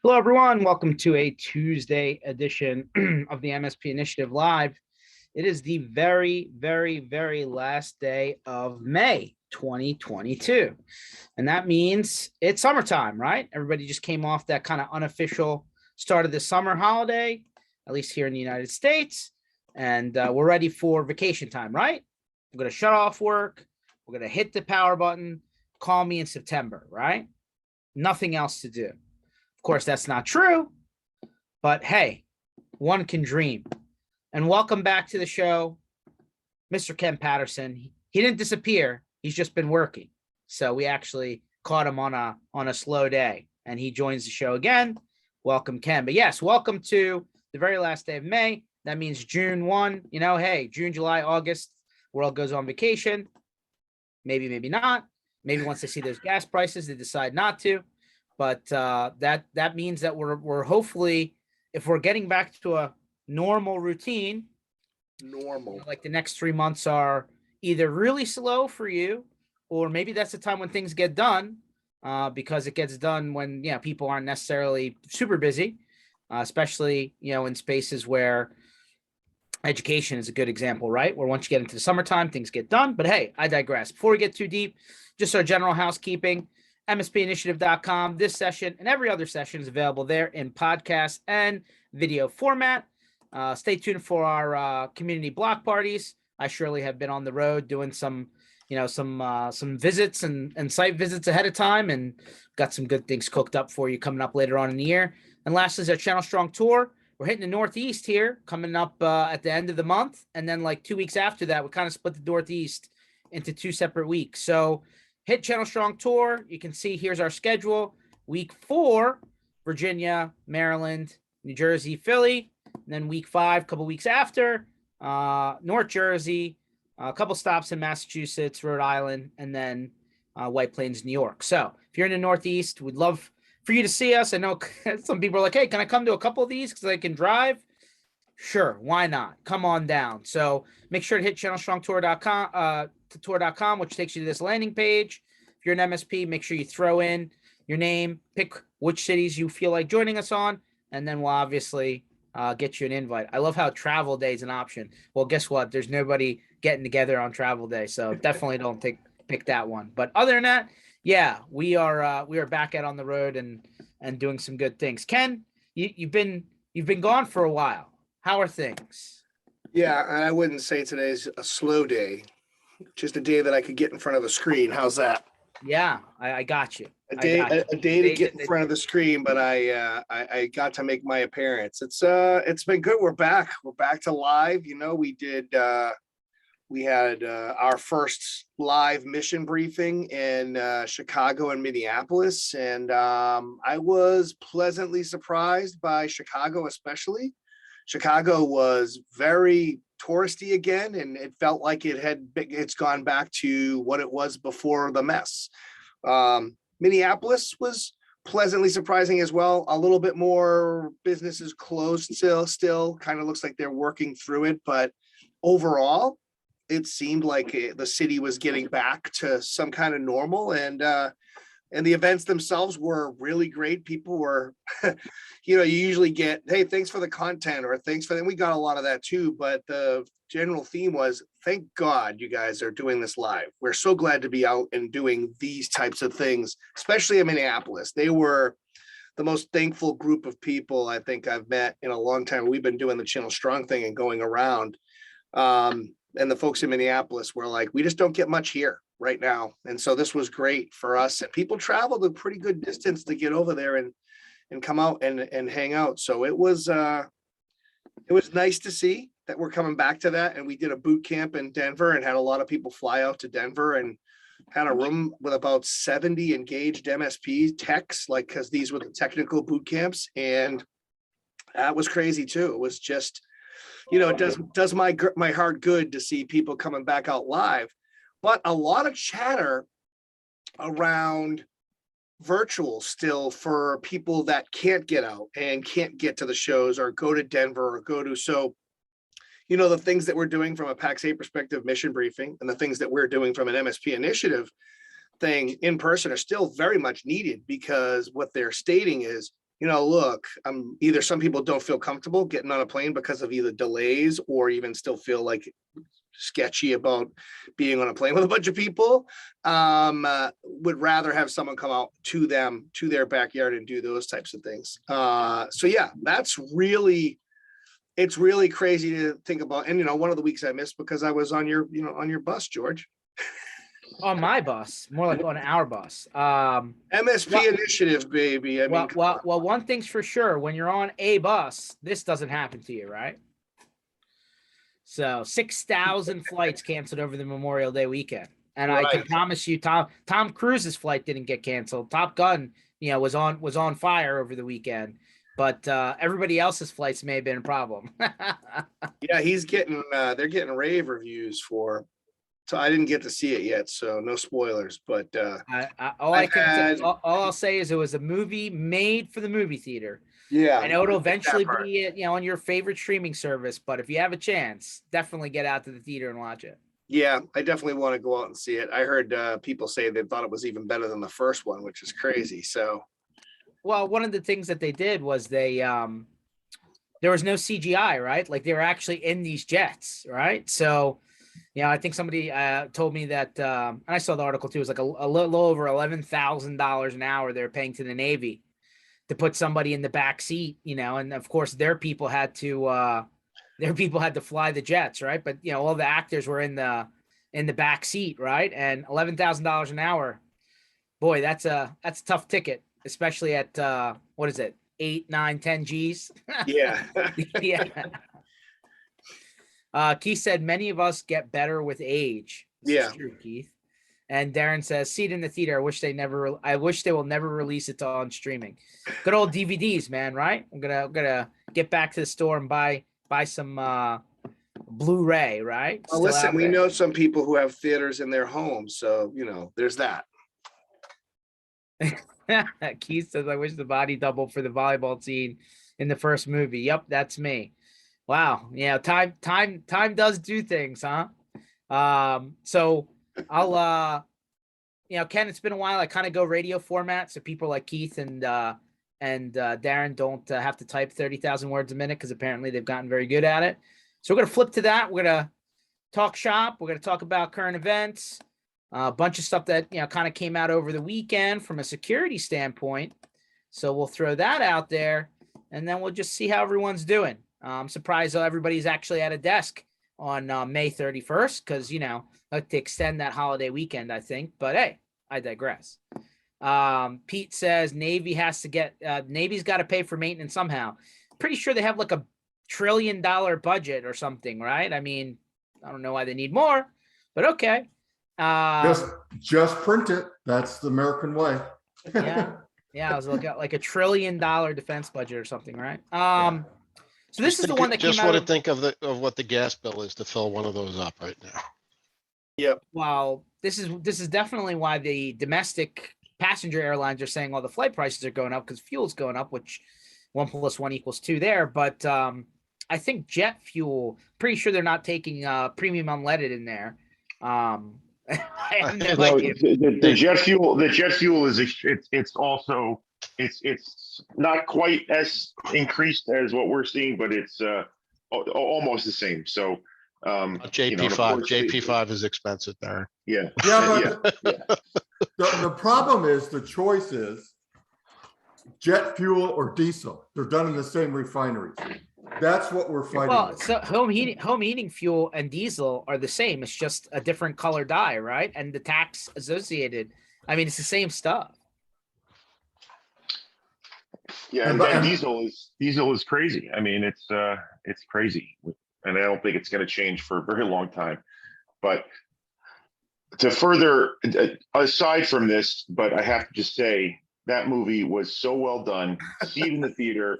Hello, everyone. Welcome to a Tuesday edition of the MSP Initiative Live. It is the very last day of May 2022. And that means it's summertime, right? Everybody just came off that kind of unofficial start of the summer holiday, at least here in the United States. And we're ready for vacation time, right? We're going to shut off work. We're going to hit the power button. Call me in September, right? Nothing else to do. Of course, that's not true, but hey, one can dream. And welcome back to the show, Mr. Ken Patterson. He didn't disappear. He's just been working. So we actually caught him on a slow day, and he joins the show again. Welcome, Ken. But yes, welcome to the very last day of May. That means June 1. You know, hey, June, July, August, world goes on vacation. Maybe, maybe not. Maybe once they see those gas prices, they decide not to. But that means that we're hopefully, if we're getting back to a normal routine, like the next 3 months are either really slow for you, or maybe that's the time when things get done, because it gets done when people aren't necessarily super busy, especially in spaces where education is a good example, right? Where once you get into the summertime, things get done. But hey, I digress. Before we get too deep, just our general housekeeping. MSPinitiative.com. This session and every other session is available there in podcast and video format. Stay tuned for our community block parties. I surely have been on the road doing some visits and site visits ahead of time, and got some good things cooked up for you coming up later on in the year. And lastly is our Channel Strong Tour. We're hitting the Northeast here, coming up at the end of the month. And then like 2 weeks after that, we kind of split the Northeast into 2 separate weeks. So hit Channel Strong Tour. You can see here's our schedule. Week 4, Virginia, Maryland, New Jersey, Philly. And then week 5, a couple weeks after, North Jersey, a couple stops in Massachusetts, Rhode Island, and then White Plains, New York. So if you're in the Northeast, we'd love for you to see us. I know some people are like, hey, can I come to a couple of these because I can drive? Sure, why not? Come on down. So make sure to hit channelstrongtour.com, which takes you to this landing page. If you're an MSP, make sure you throw in your name, pick which cities you feel like joining us on, and then we'll obviously get you an invite. I love how travel day is an option. Well, guess what? There's nobody getting together on travel day, so definitely don't pick that one. But other than that, yeah, we are back out on the road and doing some good things. Ken, you've been gone for a while. How are things? Yeah, and I wouldn't say today's a slow day, just a day that I could get in front of the screen. How's that? Yeah, I got you. A day to get in front of the screen, but I got to make my appearance. It's been good. We're back to live. We had our first live mission briefing in Chicago and Minneapolis, and I was pleasantly surprised by Chicago, especially. Chicago was very touristy again, and it felt like it's gone back to what it was before the mess. Minneapolis was pleasantly surprising as well. A little bit more businesses closed still kind of looks like they're working through it, but overall it seemed like the city was getting back to some kind of normal, and the events themselves were really great. People were, you usually get, hey, thanks for the content, or thanks for that. We got a lot of that too, but the general theme was, thank God you guys are doing this live. We're so glad to be out and doing these types of things, especially in Minneapolis. They were the most thankful group of people I think I've met in a long time. We've been doing the Channel Strong thing and going around. And the folks in Minneapolis were like, we just don't get much here right now. And so this was great for us. And people traveled a pretty good distance to get over there and come out and hang out. So it was nice to see that we're coming back to that. And we did a boot camp in Denver and had a lot of people fly out to Denver, and had a room with about 70 engaged MSP techs, because these were the technical boot camps. And that was crazy too. It was just, it does my heart good to see people coming back out live, but a lot of chatter around virtual still for people that can't get out and can't get to the shows or go to Denver or the things that we're doing from a PAX-8 perspective, mission briefing, and the things that we're doing from an MSP initiative thing in person are still very much needed, because what they're stating is look, either some people don't feel comfortable getting on a plane because of either delays or even still feel like sketchy about being on a plane with a bunch of people, would rather have someone come out to their backyard and do those types of things. So yeah, it's really crazy to think about. And one of the weeks I missed because I was on your bus, George. On my bus, more like on our bus. MSP Initiative, baby. I mean, well, one thing's for sure: when you're on a bus, this doesn't happen to you, right? So 6,000 flights canceled over the Memorial Day weekend, and I can promise you, Tom Cruise's flight didn't get canceled. Top Gun, was on fire over the weekend, but everybody else's flights may have been a problem. Yeah, they're getting rave reviews for. So I didn't get to see it yet, so no spoilers. But all I'll say is it was a movie made for the movie theater. Yeah, I know it'll eventually be on your favorite streaming service, but if you have a chance, definitely get out to the theater and watch it. Yeah, I definitely want to go out and see it. I heard people say they thought it was even better than the first one, which is crazy. So, well, one of the things that they did was there was no CGI, right? Like they were actually in these jets, right? So, I think somebody told me that, and I saw the article too. It was like a little over $11,000 an hour they're paying to the Navy to put somebody in the back seat, and of course their people had to fly the jets, right? But all the actors were in the back seat, right? And $11,000 an hour, boy, that's a tough ticket, especially at what is it, 8, 9, 10 G's? Yeah. Yeah. Keith said many of us get better with age. This is true, Keith. And Darren says, "See it in the theater. I wish they will never release it on streaming." Good old DVDs, man. Right? I'm gonna get back to the store and buy some Blu-ray. Right? Well, listen, we know some people who have theaters in their homes, so there's that. Keith says, "I wish the body double for the volleyball scene in the first movie." Yep, that's me. Wow. Yeah, time does do things, huh? So I'll Ken, it's been a while. I kind of go radio format, so people like Keith and Darren don't have to type 30,000 words a minute because apparently they've gotten very good at it. So we're gonna flip to that. We're gonna talk shop. We're gonna talk about current events, a bunch of stuff that kind of came out over the weekend from a security standpoint. So we'll throw that out there, and then we'll just see how everyone's doing. I'm surprised everybody's actually at a desk on May 31st because like to extend that holiday weekend, I think. But hey, I digress. Pete says Navy's got to pay for maintenance somehow. Pretty sure they have like $1 trillion budget or something, right? I mean, I don't know why they need more, but okay. Just print it. That's the American way. Yeah. I was looking at like $1 trillion defense budget or something, right? So this is the one that just came out. Want to think of what the gas bill is to fill one of those up right now. Yep. Well, this is definitely why the domestic passenger airlines are saying all the flight prices are going up because fuel's going up, which 1 + 1 = 2 there. But I think jet fuel, pretty sure they're not taking premium unleaded in there. I have no idea. The jet fuel is it's not quite as increased as what we're seeing, but it's almost the same. So JP5 is expensive there. Yeah. The problem is the choice is jet fuel or diesel. They're done in the same refineries. That's what we're fighting. Well, so home heating fuel and diesel are the same. It's just a different color dye, right? And the tax associated. I mean, it's the same stuff. Yeah, and diesel is crazy. I mean, it's crazy, and I don't think it's going to change for a very long time. But to further, aside from this, but I have to just say that movie was so well done. See it in the theater.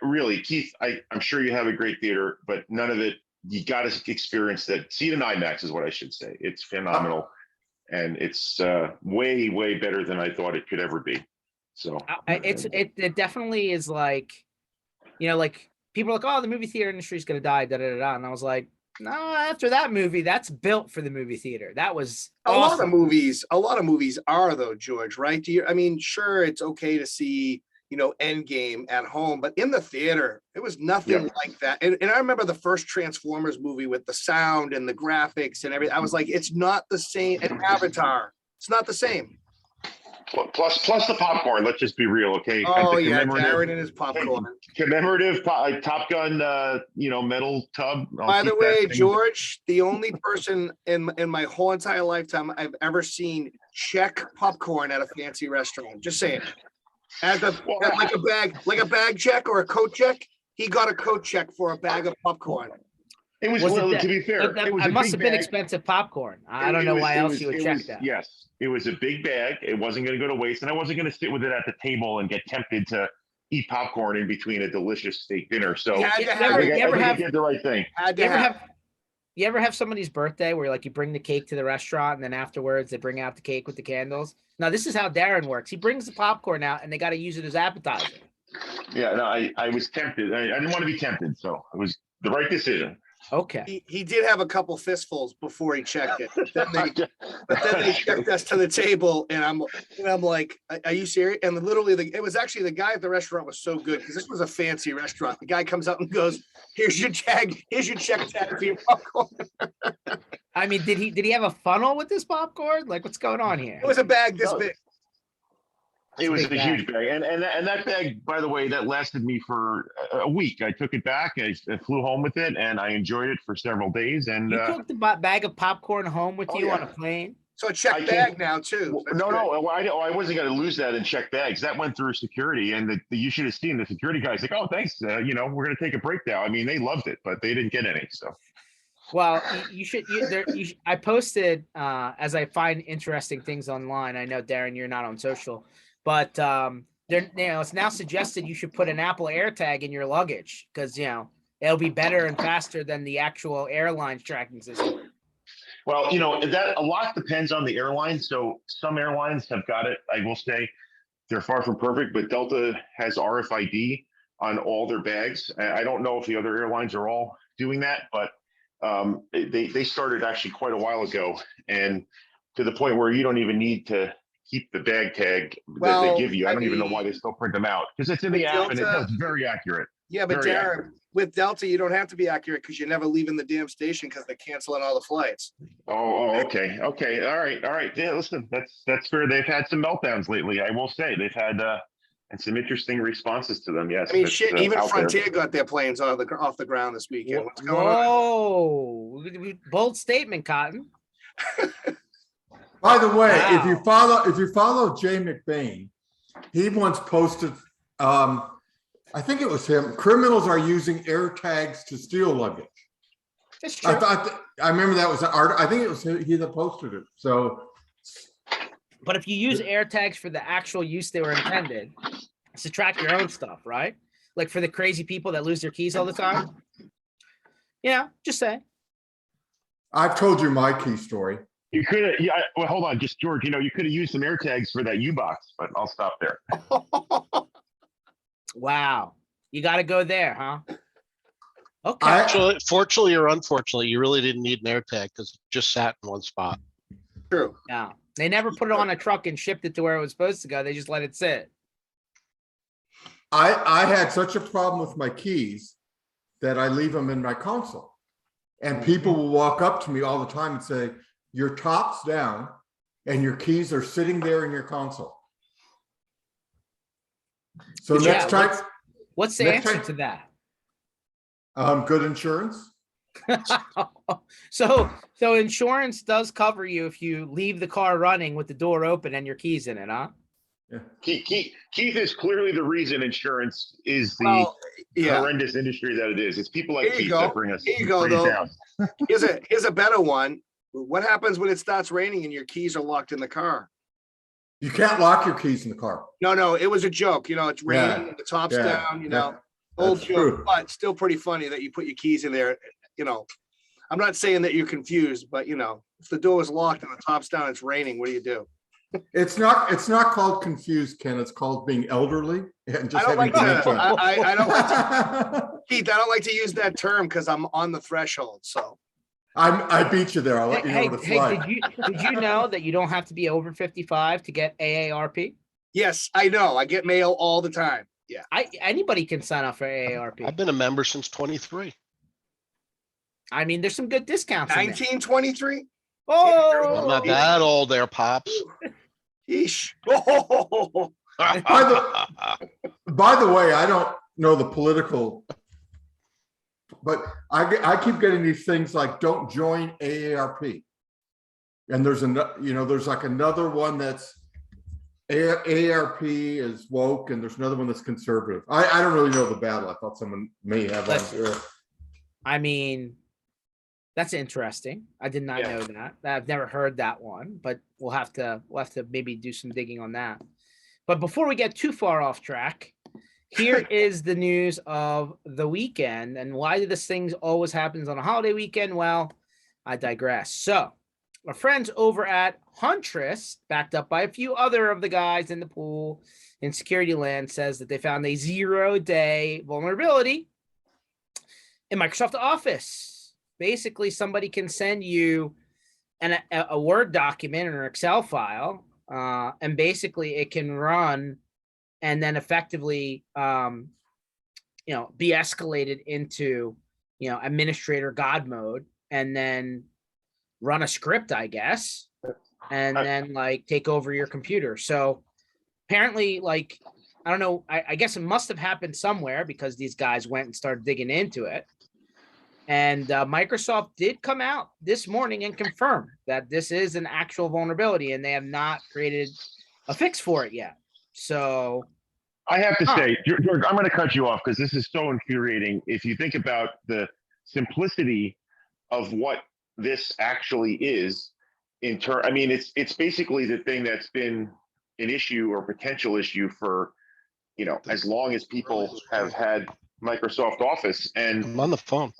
Really, Keith, I'm sure you have a great theater, but none of it. You got to experience that. See it in IMAX is what I should say. It's phenomenal, and it's way, way better than I thought it could ever be. So it definitely is like, like people are like, oh, the movie theater industry is going to die, and I was like, no, after that movie, that's built for the movie theater. That was awesome. A lot of movies are though, George, right? I mean, sure, it's okay to see, end game at home, but in the theater, it was nothing Yeah. like that. And I remember the first Transformers movie with the sound and the graphics and everything. I was like, it's not the same. And Avatar, it's not the same. Plus the popcorn. Let's just be real, okay? Oh The yeah, commemorative- Darren and his popcorn. Commemorative Top Gun, metal tub. I'll By the keep that way, thing. George, the only person in my whole entire lifetime I've ever seen check popcorn at a fancy restaurant. Just saying. As like a bag check or a coat check, he got a coat check for a bag of popcorn. It was, Was it well, that- to be fair, it was a must big have been bag. expensive popcorn. I don't It know was- why it else was- you would it check was- that. Yes, it was a big bag. It wasn't going to go to waste, and I wasn't going to sit with it at the table and get tempted to eat popcorn in between a delicious steak dinner. So You had to I have think it. You ever I have- did the right thing. Had to You ever have. You ever have somebody's birthday where like you bring the cake to the restaurant and then afterwards they bring out the cake with the candles? Now this is how Darren works. He brings the popcorn out and they got to use it as appetizer. Yeah, no, I was tempted. I didn't want to be tempted, so it was the right decision. Okay. He did have a couple fistfuls before he checked it. But then they shipped us to the table, and I'm like, "Are you serious?" And literally, it was actually the guy at the restaurant was so good because this was a fancy restaurant. The guy comes out and goes, "Here's your tag. Here's your check tag for your popcorn." I mean, did he have a funnel with this popcorn? Like, what's going on here? It was a bag this No. big. It was a big huge bag, and that bag, by the way, that lasted me for a week. I took it back, I flew home with it, and I enjoyed it for several days. And You took the bag of popcorn home with Oh, you on yeah. a plane? So a check I bag can't- now too. That's no, good. no, I wasn't going to lose that in check bags. That went through security, and you should have seen the security guys like, "Oh, thanks, we're going to take a break now." I mean, they loved it, but they didn't get any. So Well, I posted as I find interesting things online. I know, Darren, you're not on social, but it's now suggested you should put an Apple AirTag in your luggage because it'll be better and faster than the actual airline's tracking system. well, that a lot depends on the airline. So some airlines have got it. I will say they're far from perfect, but Delta has RFID on all their bags. I don't know if the other airlines are all doing that, but they started actually quite a while ago, and to the point where you don't even need to keep the bag tag that Well, they give you. I I don't even know mean, why they still print them out because it's in the with app and Delta- it's very accurate. Yeah, but Very Darren, with Delta, you don't have to be accurate because you're never leaving the damn station because they're canceling all the flights. Okay. All right. Yeah, listen, that's fair. They've had some meltdowns lately. I will say they've had and some interesting responses to them. Yes. I mean, it's, shit, even out there. Frontier got their planes off the ground this weekend. What's going on? Whoa! Bold statement, Cotton. By the way, if you Wow. follow Jay McBain, he once posted, I think it was him, criminals are using air tags to steal luggage. It's true. I remember that was an art. I think it was he that posted it. So But if you use AirTags for the actual use they were intended, it's to track your own stuff, right? Like for the crazy people that lose their keys all the time. Yeah, just say. I've told you my key story. You could have, yeah. Well, hold on, just George. You could have used some air tags for that U-box, but I'll stop there. Wow. You got to go there, huh? Okay. Fortunately or unfortunately, you really didn't need an air tag because it just sat in one spot. True. Yeah. They never put it on a truck and shipped it to where it was supposed to go. They just let it sit. I had such a problem with my keys that I leave them in my console. And people will walk up to me all the time and say, your top's down and your keys are sitting there in your console. So Yeah, next time, What's the Next answer time- to that? good insurance. So insurance does cover you if you leave the car running with the door open and your keys in it, huh? Keith is clearly the reason insurance is the Well, yeah. horrendous industry that it is. It's people like Here you Keith go. that bring us Here you go, bring us though. down. Here's a better one. What happens when it starts raining and your keys are locked in the car? You can't lock your keys in the car. No, it was a joke. It's raining, Yeah. the top's Yeah. down, Yeah. old That's joke, true. but still pretty funny that you put your keys in there. I'm not saying that you're confused, but if the door is locked and the top's down, it's raining, what do you do? It's not called confused, Ken. It's called being elderly and just I don't having like to, dementia. I don't like to, Keith, I don't like to use that term because I'm on the threshold. So I beat you there. I'll let you know Hey, what it's like. did you know that you don't have to be over 55 to get AARP? Yes, I know. I get mail all the time. Yeah. Anybody can sign up for AARP. I've been a member since 23. I mean, there's some good discounts in there. 1923. Oh, I'm not that old there, Pops. Yeesh. Oh, By the way, I don't know the political, but I keep getting these things like don't join AARP. And there's there's like another one that's AARP is woke, and there's another one that's conservative. I don't really know the battle. I thought someone may have one here. I mean, that's interesting. I did not know that. I've never heard that one, but we'll have to maybe do some digging on that. But before we get too far off track, here is the news of the weekend. And why do this thing always happens on a holiday weekend? Well, I digress. So our friends over at Huntress, backed up by a few other of the guys in the pool in security land, says that they found a 0-day vulnerability in Microsoft Office. Basically, somebody can send you a Word document or an Excel file, and basically it can run and then effectively, be escalated into, administrator God mode, and then run a script, I guess, and then like take over your computer. So apparently, like, I don't know, I guess it must have happened somewhere because these guys went and started digging into it. And Microsoft did come out this morning and confirm that this is an actual vulnerability, and they have not created a fix for it yet. So I have to say, George, I'm going to cut you off because this is so infuriating. If you think about the simplicity of what this actually is, I mean, it's basically the thing that's been an issue or potential issue for, as long as people have had Microsoft Office. And I'm on the phone.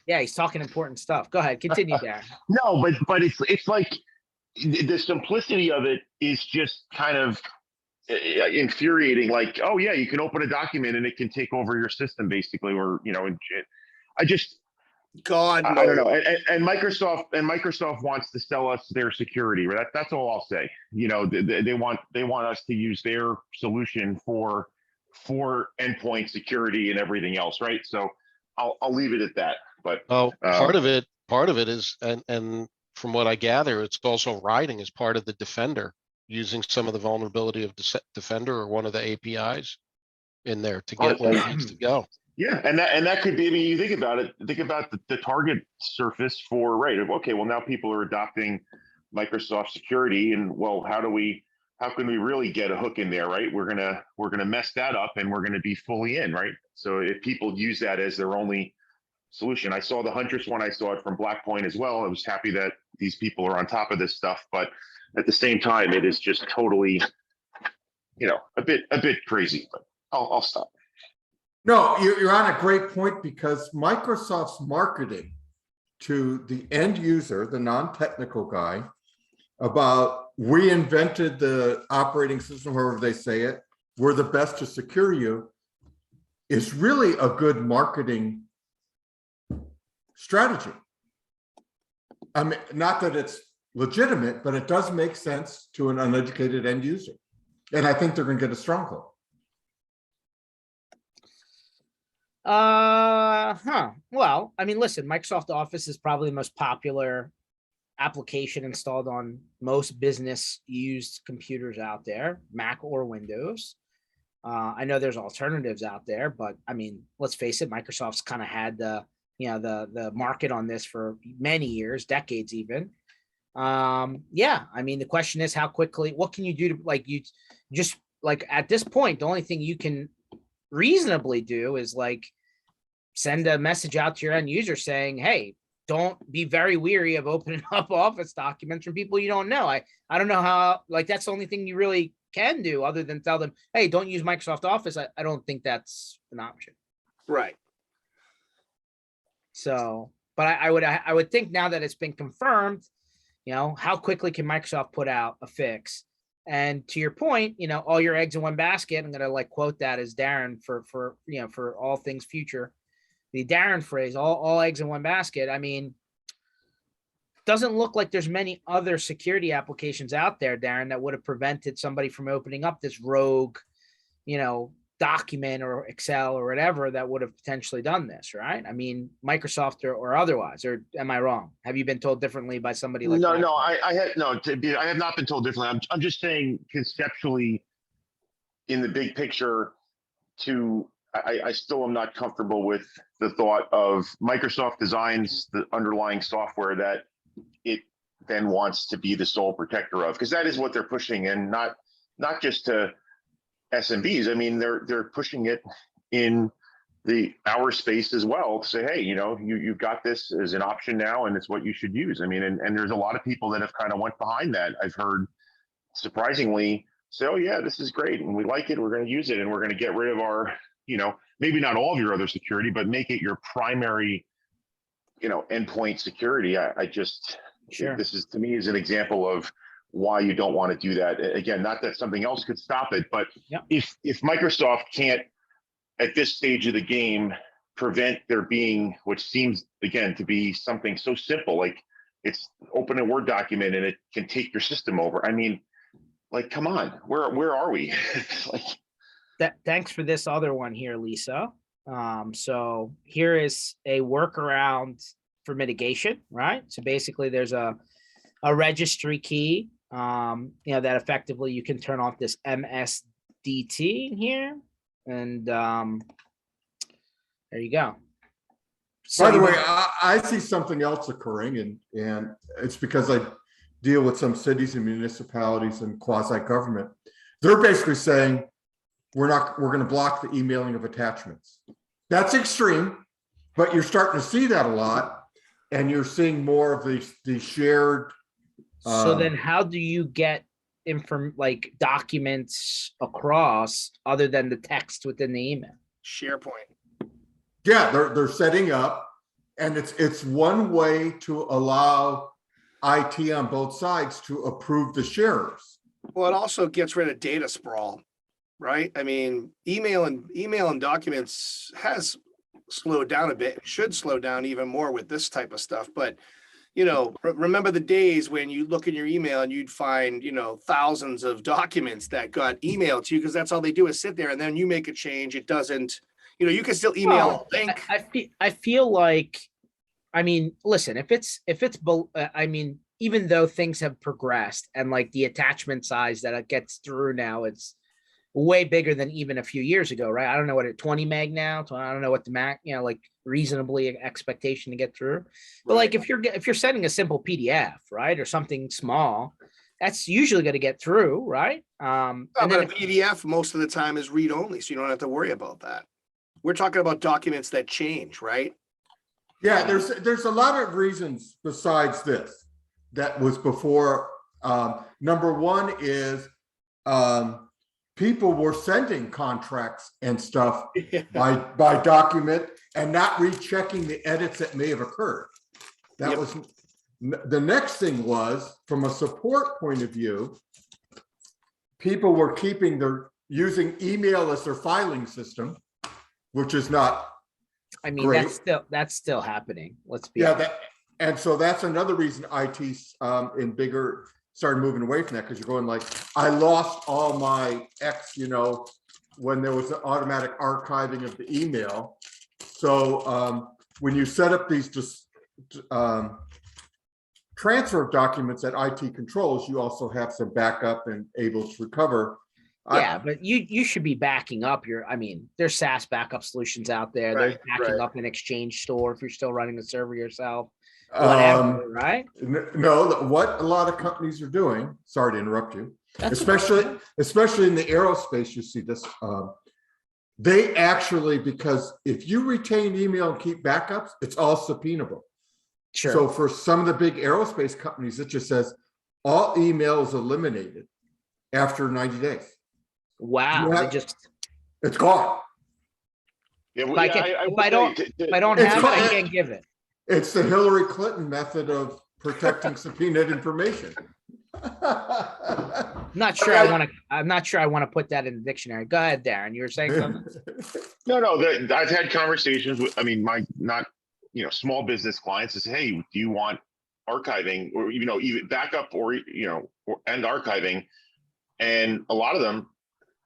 Yeah, he's talking important stuff. Go ahead, continue, Darren. No, but it's like the simplicity of it is just kind of infuriating. Like, oh yeah, you can open a document and it can take over your system basically, or I just God, I don't know. And Microsoft wants to sell us their security. Right? That's all I'll say. They want us to use their solution for endpoint security and everything else, right? So I'll leave it at that. But part of it is, and from what I gather, it's also riding as part of the Defender, using some of the vulnerability of Defender or one of the APIs in there to get where it needs to go. Yeah, and that could be. I mean, you think about it. Think about the target surface for okay. Well, now people are adopting Microsoft security, and well, how can we really get a hook in there, right? We're gonna mess that up, and we're gonna be fully in, right? So if people use that as their only solution, I saw the Huntress one. I saw it from Blackpoint as well. I was happy that these people are on top of this stuff, but at the same time, it is just totally, a bit crazy. But I'll stop. No, you're on a great point, because Microsoft's marketing to the end user, the non-technical guy, about we invented the operating system, however they say it, we're the best to secure you, is really a good marketing strategy. I mean, not that it's legitimate, but it does make sense to an uneducated end user. And I think they're going to get a stronghold. Well, I mean, listen, Microsoft Office is probably the most popular application installed on most business used computers out there, Mac or Windows. I know there's alternatives out there, but I mean, let's face it, Microsoft's kind of had the market on this for many years, decades even. Yeah, I mean, the question is how quickly, what can you do to at this point, the only thing you can reasonably do is send a message out to your end user saying, hey, don't be very weary of opening up Office documents from people you don't know. I don't know how, that's the only thing you really can do other than tell them, hey, don't use Microsoft Office. I don't think that's an option. Right. So, but I would think now that it's been confirmed, how quickly can Microsoft put out a fix? And to your point, all your eggs in one basket. I'm going to quote that as Darren for all things future. The Darren phrase, all eggs in one basket. I mean, doesn't look like there's many other security applications out there, Darren, that would have prevented somebody from opening up this rogue, document or Excel or whatever that would have potentially done this, right? I mean, Microsoft or otherwise, or am I wrong? Have you been told differently by somebody like No, that? no, I have not been told differently. I'm just saying conceptually, in the big picture, I still am not comfortable with the thought of Microsoft designs the underlying software that it then wants to be the sole protector of, because that is what they're pushing, and not just to SMBs. I mean, they're pushing it in our space as well to say, hey, you've got this as an option now, and it's what you should use. I mean, and there's a lot of people that have kind of went behind that. I've heard, surprisingly, say, oh yeah, this is great, and we like it, we're going to use it, and we're going to get rid of our, maybe not all of your other security, but make it your primary, endpoint security. I just, Sure. this is, to me, is an example of why you don't want to do that. Again, not that something else could stop it, but Yep. if Microsoft can't, at this stage of the game, prevent there being, which seems, again, to be something so simple, like it's open a Word document and it can take your system over. I mean, like, come on, where are we? Thanks for this other one here, Lisa. So here is a workaround for mitigation, right? So basically there's a registry key, that effectively you can turn off this MSDT in here. And there you go. By the way, I see something else occurring, and it's because I deal with some cities and municipalities and quasi-government. They're basically saying, we're going to block the emailing of attachments. That's extreme, but you're starting to see that a lot, and you're seeing more of the shared. So then how do you get documents across other than the text within the email? SharePoint. Yeah, they're setting up, and it's one way to allow IT on both sides to approve the sharers. Well, it also gets rid of data sprawl, right? I mean, email and documents has slowed down a bit, should slow down even more with this type of stuff. But, remember the days when you look in your email and you'd find, thousands of documents that got emailed to you, because that's all they do is sit there, and then you make a change. It doesn't, you can still email a link. I feel like, I mean, listen, if it's, even though things have progressed and like the attachment size that it gets through now, it's way bigger than even a few years ago, right? I don't know what it 20 meg now. So I don't know what the Mac, reasonably expectation to get through. But like if you're sending a simple PDF, right, or something small, that's usually going to get through, right? And then a PDF most of the time is read only, so you don't have to worry about that. We're talking about documents that change, right? Yeah, there's a lot of reasons besides this that was before. Number one is people were sending contracts and stuff by document and not rechecking the edits that may have occurred. That was the next thing. Was from a support point of view, people were using email as their filing system, which is not. I mean, great. that's still happening. Let's be honest. And so that's another reason IT's in bigger started moving away from that, because you're going like, I lost all my X, when there was an automatic archiving of the email. So when you set up these transfer of documents that IT controls, you also have some backup and able to recover. Yeah, but you should be backing up there's SaaS backup solutions out there. There's backing up an Exchange store if you're still running the server yourself. Whatever, right? No, what a lot of companies are doing, sorry to interrupt you, especially in the aerospace, you see this, they actually, because if you retain email and keep backups, it's all subpoenable. Sure. So for some of the big aerospace companies, it just says all email is eliminated after 90 days. Wow. It's gone. Yeah, If I don't have it, I can't give it. It's the Hillary Clinton method of protecting subpoenaed information. I'm not sure I want to put that in the dictionary. Go ahead, Darren. You were saying something? No, I've had conversations with, my small business clients is, hey, do you want archiving, or even backup, or and archiving, and a lot of them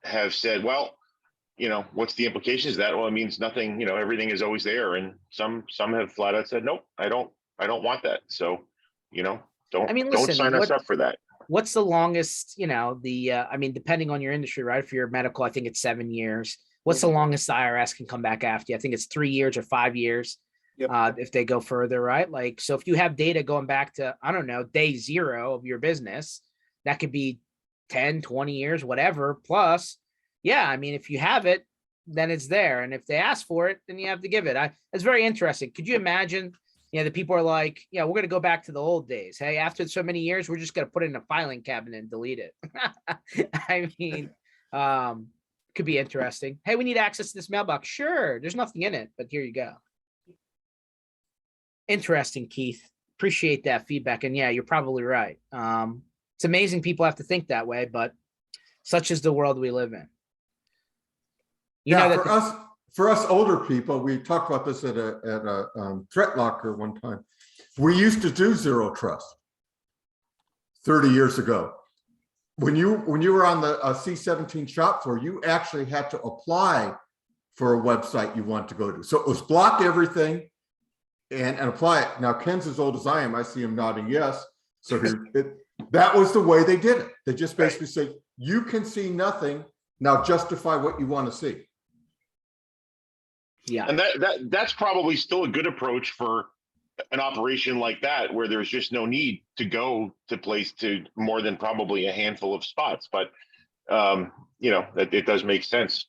have said, well, what's the implications of that? Well, it means nothing. Everything is always there, and some have flat out said, nope, I don't want that. So, don't listen, sign us up for that. What's the longest, depending on your industry, right? If you're medical, I think it's 7 years. What's the longest the IRS can come back after you? I think it's 3 years or 5 years. Yep. If they go further, right? Like, so if you have data going back to, I don't know, day 0 of your business, that could be 10, 20 years, whatever. Plus, if you have it, then it's there. And if they ask for it, then you have to give it. It's very interesting. Could you imagine, the people are like, we're going to go back to the old days. Hey, after so many years, we're just going to put it in a filing cabinet and delete it. Could be interesting. Hey, we need access to this mailbox. Sure. There's nothing in it, but here you go. Interesting, Keith. Appreciate that feedback. And yeah, you're probably right. It's amazing people have to think that way, but such is the world we live in. For us older people, we talked about this at a threat locker one time. We used to do zero trust 30 years ago. When you were on the C17 shop floor, you actually had to apply for a website you want to go to. So it was block everything and apply it. Now, Ken's as old as I am. I see him nodding yes. So that was the way they did it. They just basically say, you can see nothing. Now justify what you want to see. Yeah. And that's probably still a good approach for an operation like that, where there's just no need to go to more than probably a handful of spots. But, it does make sense.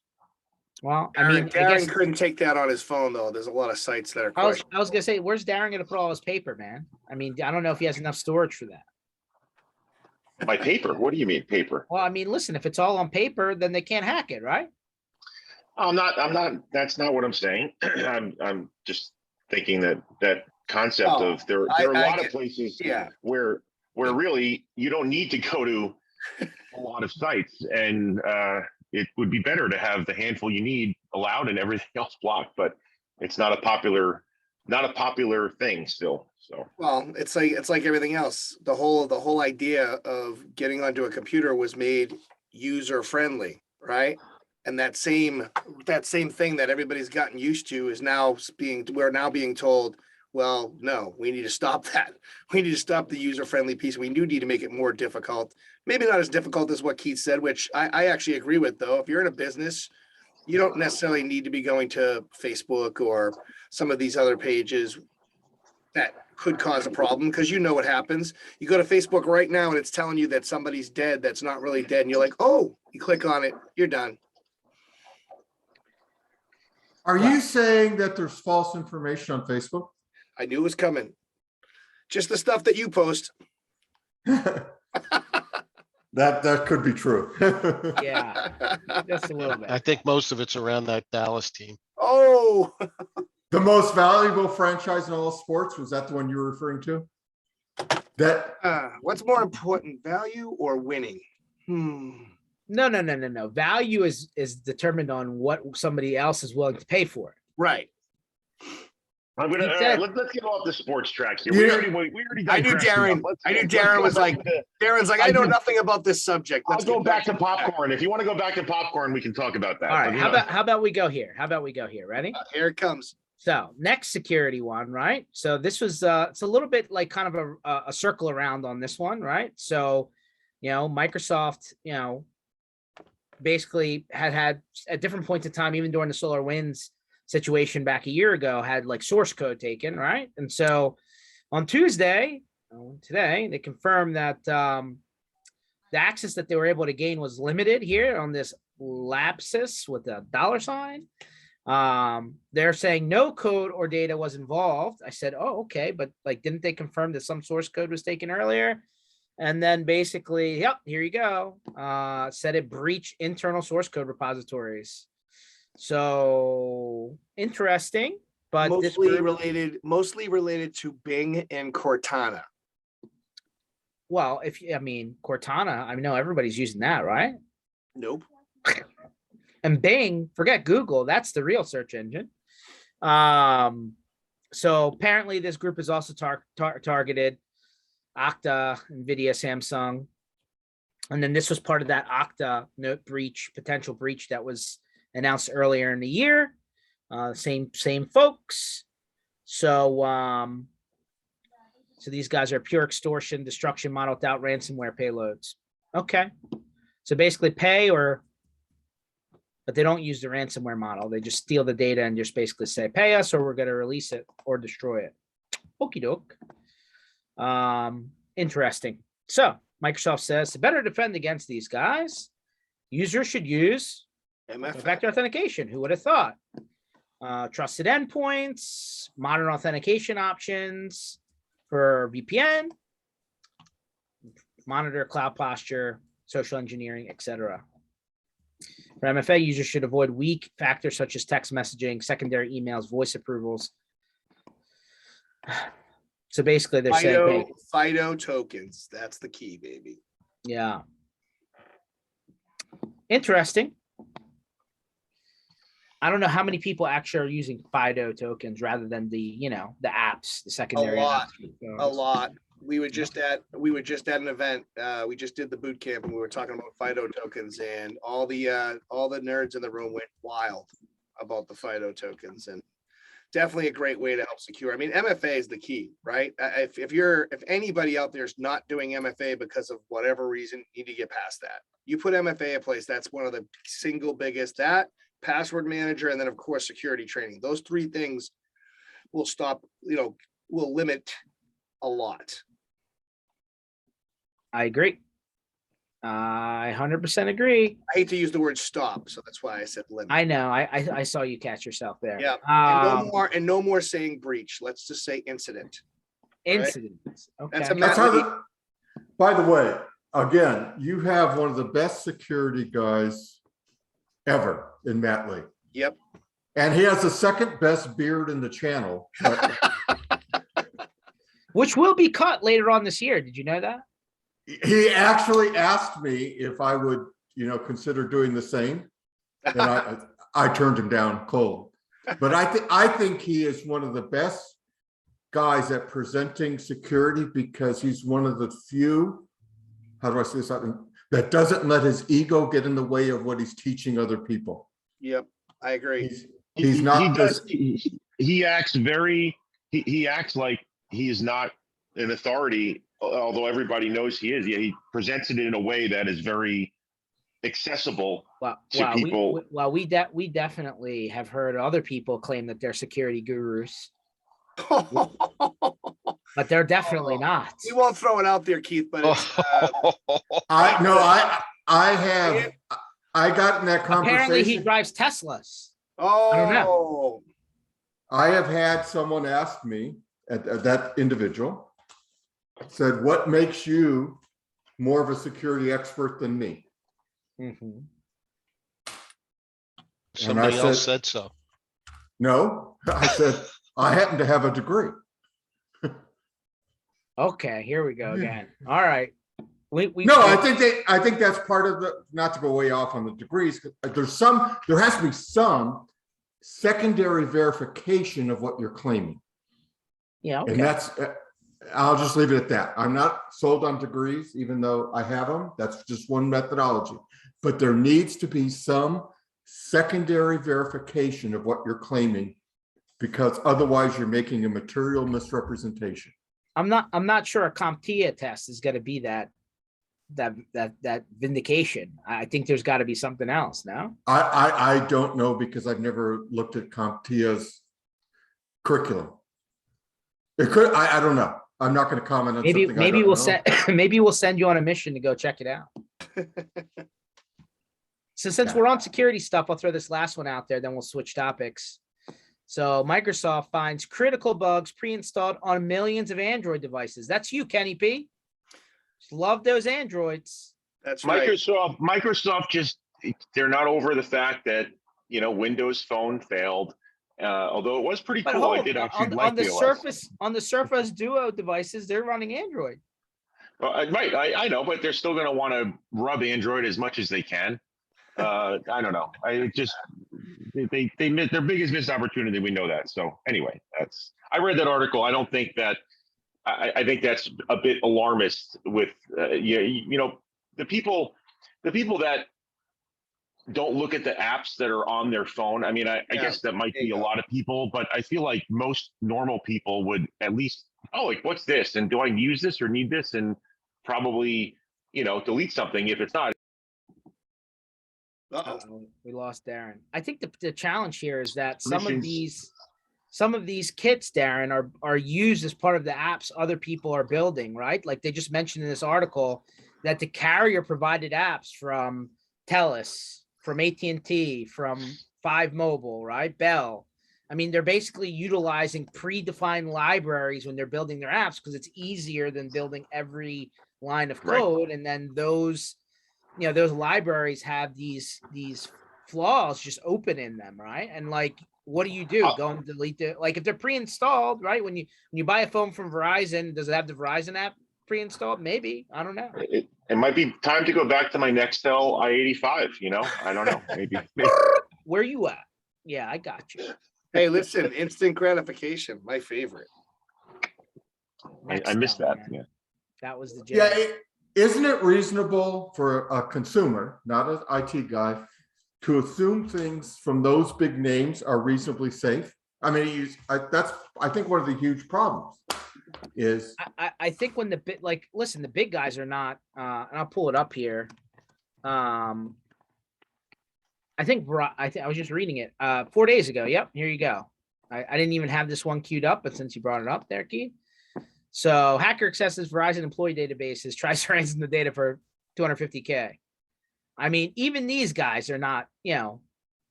Well, Darren, I guess couldn't take that on his phone, though. There's a lot of sites that are I was going to say, where's Darren going to put all his paper, man? I don't know if he has enough storage for that. My paper? What do you mean paper? Well, listen, if it's all on paper, then they can't hack it, right? I'm not, that's not what I'm saying. I'm just thinking that concept of there are a lot of places where really you don't need to go to a lot of sites, and it would be better to have the handful you need allowed and everything else blocked, but it's not a popular thing still. So, well, it's like everything else. The whole idea of getting onto a computer was made user friendly, right? And that same thing that everybody's gotten used to is we're now being told, well, no, we need to stop that. We need to stop the user-friendly piece. We do need to make it more difficult. Maybe not as difficult as what Keith said, which I actually agree with, though. If you're in a business, you don't necessarily need to be going to Facebook or some of these other pages that could cause a problem, because you know what happens. You go to Facebook right now and it's telling you that somebody's dead that's not really dead. And you're like, oh, you click on it, you're done. Are you saying that there's false information on Facebook? I knew it was coming. Just the stuff that you post. That could be true. Yeah, just a little bit. I think most of it's around that Dallas team. Oh, The most valuable franchise in all sports, was that the one you were referring to? What's more important, value or winning? No. Value is determined on what somebody else is willing to pay for it. Right. I'm gonna let's get off the sports track here. We already. I knew Darren was like, Darren's like, I know nothing about this subject. Let's go back to popcorn. If you want to go back to popcorn, we can talk about that. All right. How about we go here? Ready? Here it comes. So next security one, right? So this was it's a little bit like kind of a circle around on this one, right? So, Microsoft, basically had at different points in time, even during the SolarWinds situation back a year ago, had like source code taken, right? And so on today, they confirmed that the access that they were able to gain was limited here on this lapsus with a $. They're saying no code or data was involved. I said, oh, okay, but didn't they confirm that some source code was taken earlier? And then basically, yep, here you go. Said it breached internal source code repositories. So interesting, but mostly related to Bing and Cortana. Well, Cortana, I know everybody's using that, right? Nope. And Bing, forget Google, that's the real search engine. So apparently this group is also targeted Okta, NVIDIA, Samsung. And then this was part of that Okta note breach, potential breach that was announced earlier in the year. Same folks. So so these guys are pure extortion, destruction model without ransomware payloads. Okay. So basically but they don't use the ransomware model. They just steal the data and just basically say, pay us or we're going to release it or destroy it. Okie doke. Interesting. So Microsoft says to better defend against these guys, users should use two-factor authentication. Who would have thought? Trusted endpoints, modern authentication options for VPN, monitor cloud posture, social engineering, etc. For MFA, users should avoid weak factors such as text messaging, secondary emails, voice approvals. So basically, they're saying, hey, FIDO tokens. That's the key, baby. Yeah. Interesting. I don't know how many people actually are using FIDO tokens rather than the apps, the secondary apps. A lot. We were just at an event. We just did the boot camp and we were talking about FIDO tokens, and all the nerds in the room went wild about the FIDO tokens, and definitely a great way to help secure. I mean, MFA is the key, right? If anybody out there is not doing MFA because of whatever reason, you need to get past that. You put MFA in place, that's one of the single biggest, that password manager, and then of course security training. Those three things will stop, will limit a lot. I agree. I 100% agree. I hate to use the word stop, so that's why I said limit. I know. I saw you catch yourself there. Yeah. And no more saying breach. Let's just say incident. Incident. Right? Okay. By the way, again, you have one of the best security guys ever in Matt Lee. Yep. And he has the second best beard in the channel. Which will be cut later on this year. Did you know that? He actually asked me if I would, consider doing the same, and I turned him down cold. But I think he is one of the best guys at presenting security because he's one of the few, how do I say something, that doesn't let his ego get in the way of what he's teaching other people. Yep, I agree. He's not. He acts like he is not an authority, although everybody knows he is. Yeah, he presents it in a way that is very accessible to people. We definitely have heard other people claim that they're security gurus, but they're definitely not. We won't throw it out there, Keith, but it's, I got in that conversation. Apparently, he drives Teslas. Oh, I don't know. I have had someone ask me, that individual said, what makes you more of a security expert than me? Mm-hmm. Somebody else said so. No, I said, I happen to have a degree. Okay, here we go again. All right. I think that's part of the, not to go way off on the degrees. There has to be some secondary verification of what you're claiming. Yeah. Okay. And I'll just leave it at that. I'm not sold on degrees, even though I have them. That's just one methodology. But there needs to be some secondary verification of what you're claiming, because otherwise you're making a material misrepresentation. I'm not sure a CompTIA test is going to be that vindication. I think there's got to be something else. No, I don't know, because I've never looked at CompTIA's curriculum. It could. I don't know. I'm not going to comment on something. Maybe we'll send you on a mission to go check it out. So since we're on security stuff, I'll throw this last one out there, then we'll switch topics. So Microsoft finds critical bugs pre-installed on millions of Android devices. That's you, Kenny P. Just love those Androids. That's right. Microsoft just, they're not over the fact that, Windows Phone failed. Although it was pretty cool. I did actually like the OS. On the Surface Duo devices, they're running Android. Right, I know, but they're still going to want to rub Android as much as they can. I don't know. Their biggest missed opportunity. We know that. So anyway, I read that article. I I think that's a bit alarmist with, the people that don't look at the apps that are on their phone. I mean, I Yeah, guess that might there be you a go. lot of people, but I feel like most normal people would at least, oh, like, what's this? And do I use this or need this? And probably, delete something if it's not. Uh-oh. Uh-oh, we lost Darren. I think the challenge here is that Permissions. some of these kits, Darren, are used as part of the apps other people are building, right? Like they just mentioned in this article that the carrier provided apps from TELUS, from AT&T, from 5 Mobile, right? Bell. I mean, they're basically utilizing predefined libraries when they're building their apps because it's easier than building every line of Right. code. And then those libraries have these flaws just open in them, right? And like, what do? Go and delete it. Like if they're pre-installed, right? When you buy a phone from Verizon, does it have the Verizon app pre-installed? Maybe. I don't know. It might be time to go back to my Nextel i85, I don't know, maybe. Where you at? Yeah, I got you. Hey, listen, instant gratification, my favorite. I missed Nextel, that, man. yeah. That was the Yeah, jam. isn't it reasonable for a consumer, not an IT guy, to assume things from those big names are reasonably safe? I mean, that's I think one of the huge problems is I think when listen, the big guys are not, and I'll pull it up here. I was just reading it 4 days ago. Yep, here you go. I didn't even have this one queued up, but since you brought it up there, Keith. So hacker accesses Verizon employee databases, tries to ransom the data for $250K. I mean, even these guys are not,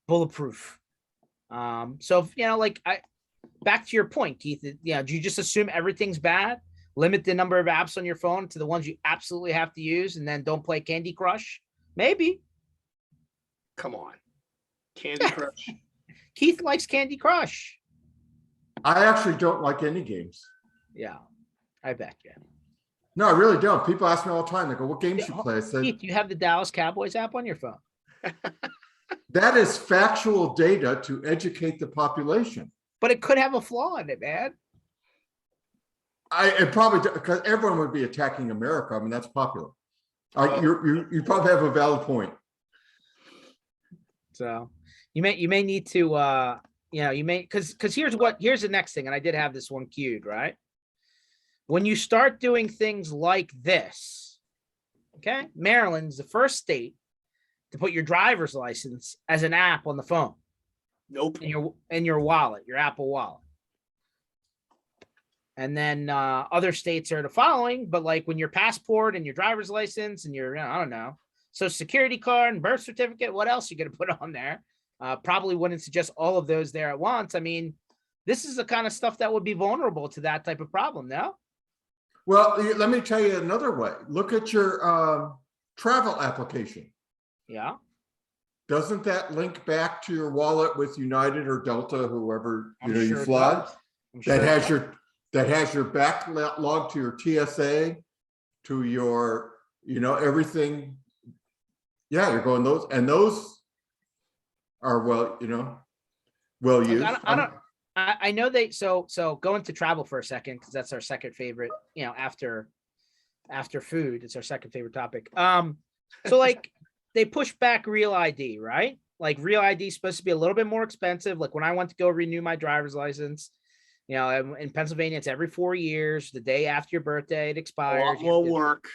bulletproof. So back to your point, Keith, do you just assume everything's bad? Limit the number of apps on your phone to the ones you absolutely have to use, and then don't play Candy Crush? Maybe. Come on. Candy Crush. Keith likes Candy Crush. I actually don't like any games. Yeah, I bet you. No, I really don't. People ask me all the time. They go, "What games you play?" I said, Keith, you have the Dallas Cowboys app on your phone. that is factual data to educate the population. But it could have a flaw in it, man. It probably, because everyone would be attacking America. I mean, that's popular. You probably have a valid point. So you may need to because here's the next thing, and I did have this one queued, right? When you start doing things like this, okay, Maryland's the first state to put your driver's license as an app on the phone. Nope. In your wallet, your Apple Wallet. And then other states are the following, but like when your passport and your driver's license and your, I don't know, social security card and birth certificate, what else you going to put on there? Probably wouldn't suggest all of those there at once. I mean, this is the kind of stuff that would be vulnerable to that type of problem, no? Well, let me tell you another way. Look at your travel application. Yeah. Doesn't that link back to your wallet with United or Delta, whoever I'm you sure it fly? does. I'm sure That has your backlog to your TSA, to your, everything. Yeah, you're going those, and those are well used. I know they so go into travel for a second because that's our second favorite, after food, it's our second favorite topic. So like they push back Real ID, right? Like Real ID is supposed to be a little bit more expensive. Like when I went to go renew my driver's license, in Pennsylvania, it's every 4 years. The day after your birthday, it expires. A lot more work.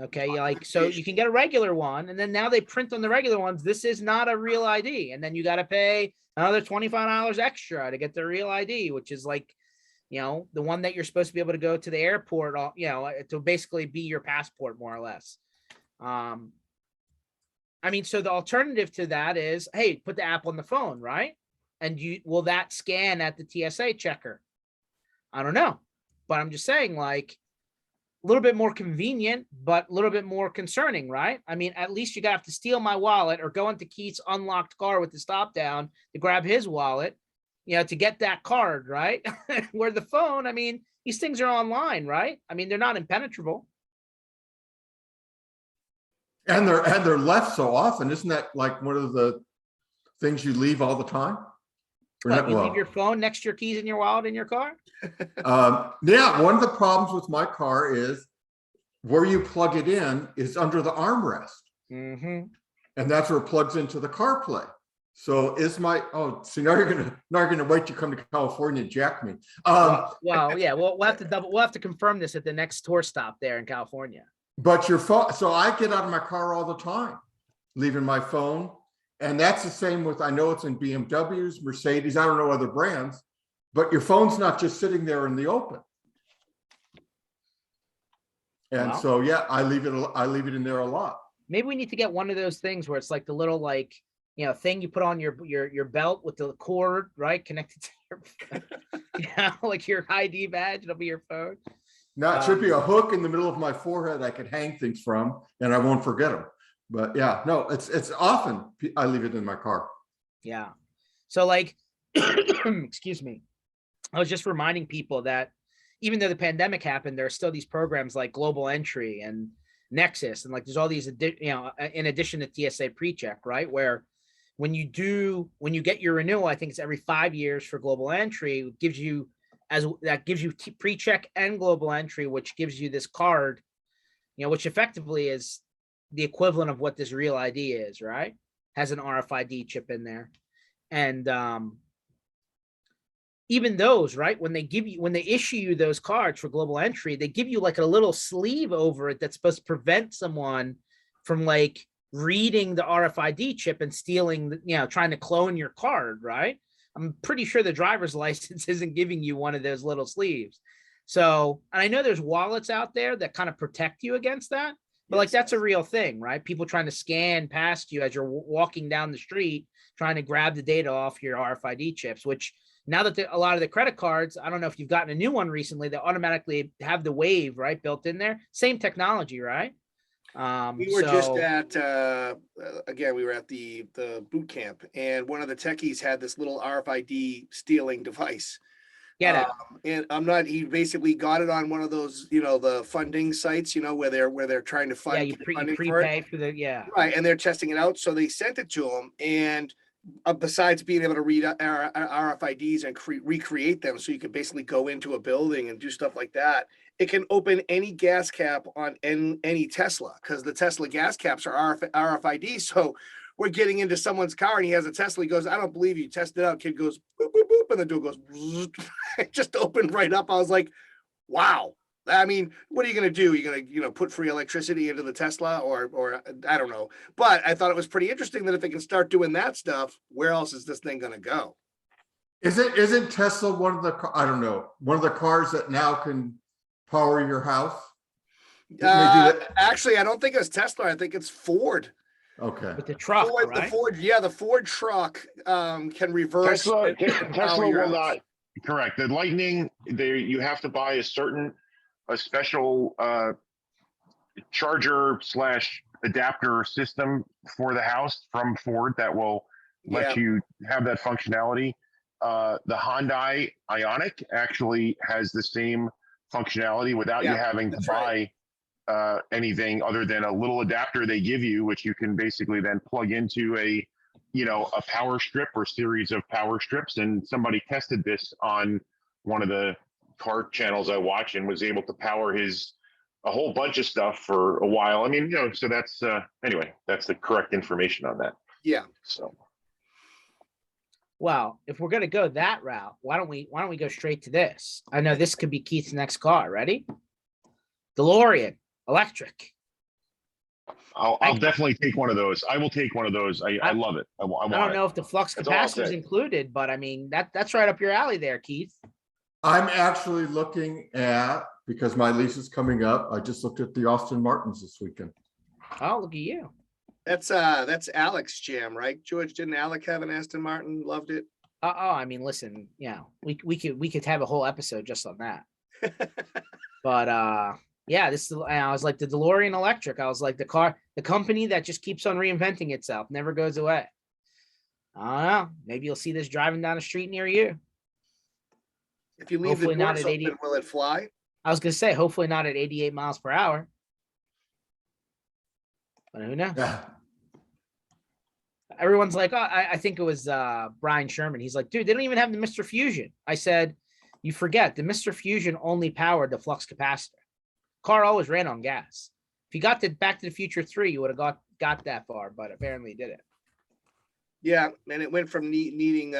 Okay, so you can get a regular one, and then now they print on the regular ones, this is not a Real ID, and then you got to pay another $25 extra to get the Real ID, which is like, the one that you're supposed to be able to go to the airport, to basically be your passport, more or less. I mean, so the alternative to that is, hey, put the app on the phone, right? And will that scan at the TSA checker? I don't know, but I'm just saying, like, a little bit more convenient, but a little bit more concerning, right? I mean, at least you have to steal my wallet or go into Keith's unlocked car with the stop down to grab his wallet, to get that card, right? Where the phone, I mean, these things are online, right? I mean, they're not impenetrable. And they're left so often. Isn't that like one of the things you leave all the time? What, you leave Well, your phone next to your keys in your wallet in your car? yeah, one of the problems with my car is where you plug it in is under the armrest. Mm-hmm. And that's where it plugs into the CarPlay. So is my, oh, so now you're gonna wait to come to California and jack me. Well, yeah, we'll have to confirm this at the next tour stop there in California. But your phone, so I get out of my car all the time, leaving my phone. And that's the same with, I know it's in BMWs, Mercedes, I don't know other brands, but your phone's not just sitting there in the open. And Wow. so, yeah, I leave it in there a lot. Maybe we need to get one of those things where it's like the little, like, you know, thing you put on your belt with the cord, right? Connected to your, you know, like your ID badge, it'll be your phone. Now, it should be a hook in the middle of my forehead I could hang things from, and I won't forget them. But yeah, no, it's often I leave it in my car. Yeah. So like, excuse me. I was just reminding people that even though the pandemic happened, there are still these programs like Global Entry and Nexus, and like there's all these, you know, in addition to TSA PreCheck, right? Where when you get your renewal, I think it's every 5 years for Global Entry, it gives you PreCheck and Global Entry, which gives you this card, you know, which effectively is the equivalent of what this Real ID is, right? Has an RFID chip in there. And even those, right, when they issue you those cards for Global Entry, they give you like a little sleeve over it that's supposed to prevent someone from like reading the RFID chip and stealing, you know, trying to clone your card, right? I'm pretty sure the driver's license isn't giving you one of those little sleeves. So, and I know there's wallets out there that kind of protect you against that, but like that's a real thing, right? People trying to scan past you as you're walking down the street, trying to grab the data off your RFID chips, which now that a lot of the credit cards, I don't know if you've gotten a new one recently that automatically have the wave, right, built in there. Same technology, right? We were just at again, we were at the boot camp, and one of the techies had this little RFID stealing device. And he basically got it on one of those, you know, the funding sites, you know, where they're trying to fund. Yeah, you prepay for the, yeah. Right, and they're testing it out. So they sent it to him, and besides being able to read RFIDs and recreate them, so you can basically go into a building and do stuff like that, it can open any gas cap on any Tesla, because the Tesla gas caps are RFID. So we're getting into someone's car and he has a Tesla. He goes, "I don't believe you." Test it out. Kid goes, boop, boop, boop, and the door goes, it just opened right up. I was like, wow. I mean, what are you going to do? You're going to, you know, put free electricity into the Tesla, or I don't know. But I thought it was pretty interesting that if they can start doing that stuff, where else is this thing going to go? Isn't Tesla one of the, I don't know, one of the cars that now can power your house? Actually, I don't think it's Tesla. I think it's Ford. Okay. With the truck, right? The Ford truck can reverse. Tesla will not. Correct. The Lightning, you have to buy a special charger / adapter system for the house from Ford that will let you have that functionality. The Hyundai Ioniq actually has the same functionality without you having to buy anything other than a little adapter they give you, which you can basically then plug into a power strip or series of power strips. And somebody tested this on one of the car channels I watch and was able to power a whole bunch of stuff for a while. I mean, you know, so that's anyway, that's the correct information on that. Yeah. So. Well, if we're going to go that route, why don't we go straight to this? I know this could be Keith's next car. Ready? DeLorean, electric. I'll definitely take one of those. I will take one of those. I love it. I don't know if the flux capacitor is included, but I mean, that's right up your alley there, Keith. I'm actually looking at, because my lease is coming up, I just looked at the Aston Martins this weekend. Oh, look at you. That's Alex's jam, right? George, didn't Alex have an Aston Martin? Loved it. I mean, listen, we could have a whole episode just on that. But yeah, I was like the DeLorean electric. I was like the company that just keeps on reinventing itself, never goes away. I don't know. Maybe you'll see this driving down the street near you. If you leave hopefully the doors open, will it fly? I was gonna say, hopefully not at 88 miles per hour. But who knows? Yeah. everyone's like, oh, I think it was Brian Sherman. He's like, dude, they don't even have the Mr. Fusion. I said, you forget the Mr. Fusion only powered the flux capacitor. Car always ran on gas. If you got to Back to the Future 3, you would have got that far, but apparently did it. Yeah, and it went from needing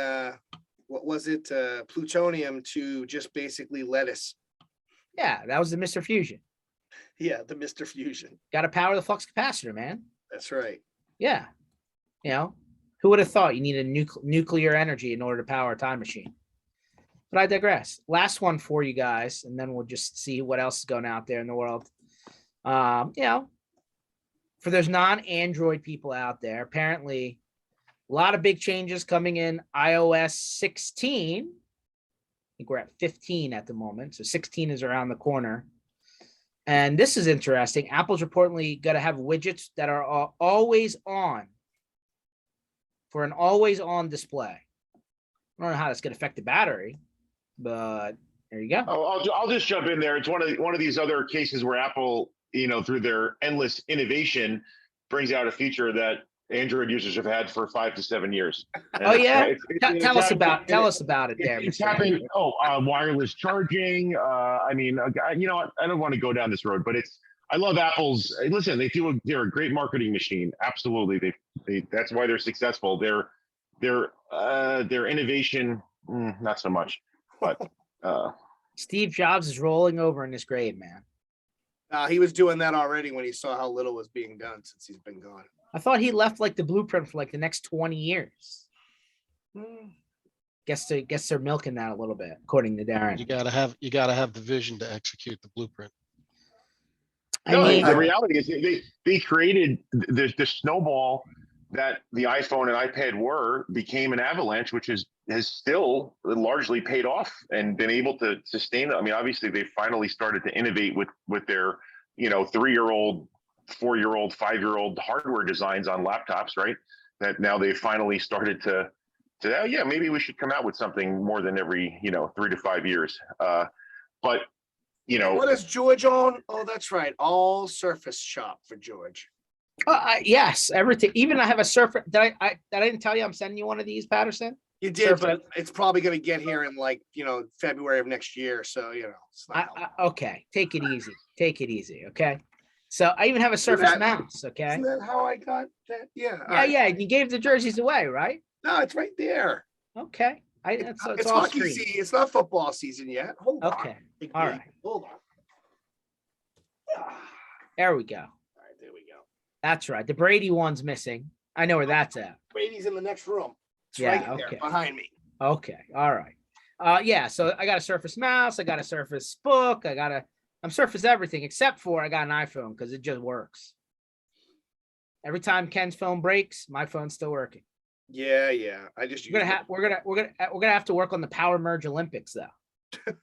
what was it, plutonium to just basically lettuce. Yeah, that was the Mr. Fusion. Yeah, the Mr. Fusion. Got to power the flux capacitor, man. That's right. Yeah. You know, who would have thought you needed nuclear energy in order to power a time machine? But I digress. Last one for you guys, and then we'll just see what else is going out there in the world. You know, for those non-Android people out there, apparently a lot of big changes coming in iOS 16. I think we're at 15 at the moment. So 16 is around the corner. And this is interesting. Apple's reportedly going to have widgets that are always on for an always on display. I don't know how that's going to affect the battery, but there you go. Oh, I'll just jump in there. It's one of these other cases where Apple, through their endless innovation, brings out a feature that Android users have had for 5 to 7 years. And Oh yeah, tell us happened- about it. There, It's Mr. happened. Andrew. Wireless charging. I don't want to go down this road, but I love Apple's. Listen, they're a great marketing machine. Absolutely, that's why they're successful. Their innovation, not so much, but Steve Jobs is rolling over in his grave, man. He was doing that already when he saw how little was being done since he's been gone. I thought he left like the blueprint for like the next 20 years. Guess they're milking that a little bit, according to Darren. You gotta have the vision to execute the blueprint. The reality is they created the snowball that the iPhone and iPad became an avalanche, which has still largely paid off and been able to sustain it. I mean, obviously they finally started to innovate with their 3-year-old, 4-year-old, 5-year-old hardware designs on laptops, right? That now they finally started to yeah, maybe we should come out with something more than every 3 to 5 years. But what is George on? Oh, that's right, all Surface Shop for George. Yes, everything. Even I have a Surface. Did I didn't tell you I'm sending you one of these, Patterson? You did, Surface. but it's probably going to get here in February of next year. So it's not okay, take it easy. Take it easy. Okay. So I even have a Surface mouse. Okay. Isn't that how I got that? Yeah. Yeah. You gave the jerseys away, right? No, it's right there. Okay. It's all hockey screen. season. It's not football season yet. Hold on. Okay. All right. Hold on. There we go. All right, there we go. That's right. The Brady one's missing. I know where that's at. Brady's in the next room. It's Yeah, right there okay. behind me. Okay. All right. Yeah. So I got a Surface mouse. I got a Surface book. I'm Surface everything except for I got an iPhone because it just works. Every time Ken's phone breaks, my phone's still working. Yeah. I just we're gonna have to work on the Power Merge Olympics though.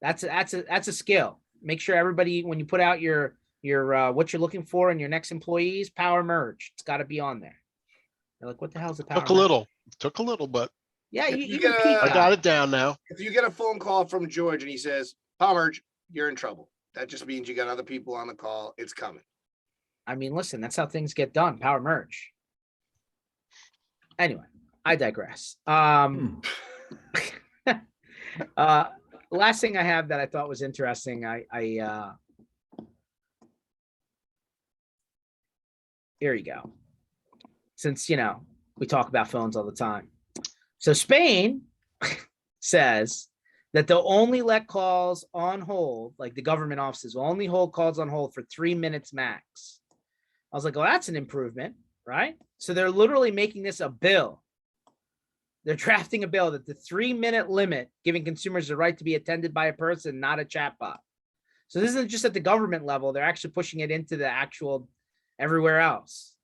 That's a skill. Make sure everybody, when you put out your what you're looking for in your next employees, Power Merge. It's got to be on there. They're like, what the hell is the Power Merge? Took a little, but yeah, you I got it down now. If you get a phone call from George and he says, Power Merge, you're in trouble. That just means you got other people on the call. It's coming. I mean, listen, that's how things get done. Power Merge. Anyway, I digress. Last thing I have that I thought was interesting, here you go. Since, we talk about phones all the time. So Spain says that they'll only let calls on hold, like the government offices will only hold calls on hold for 3 minutes max. I was like, well, that's an improvement, right? So they're literally making this a bill. They're drafting a bill that the 3-minute limit, giving consumers the right to be attended by a person, not a chatbot. So this isn't just at the government level. They're actually pushing it into the actual everywhere else.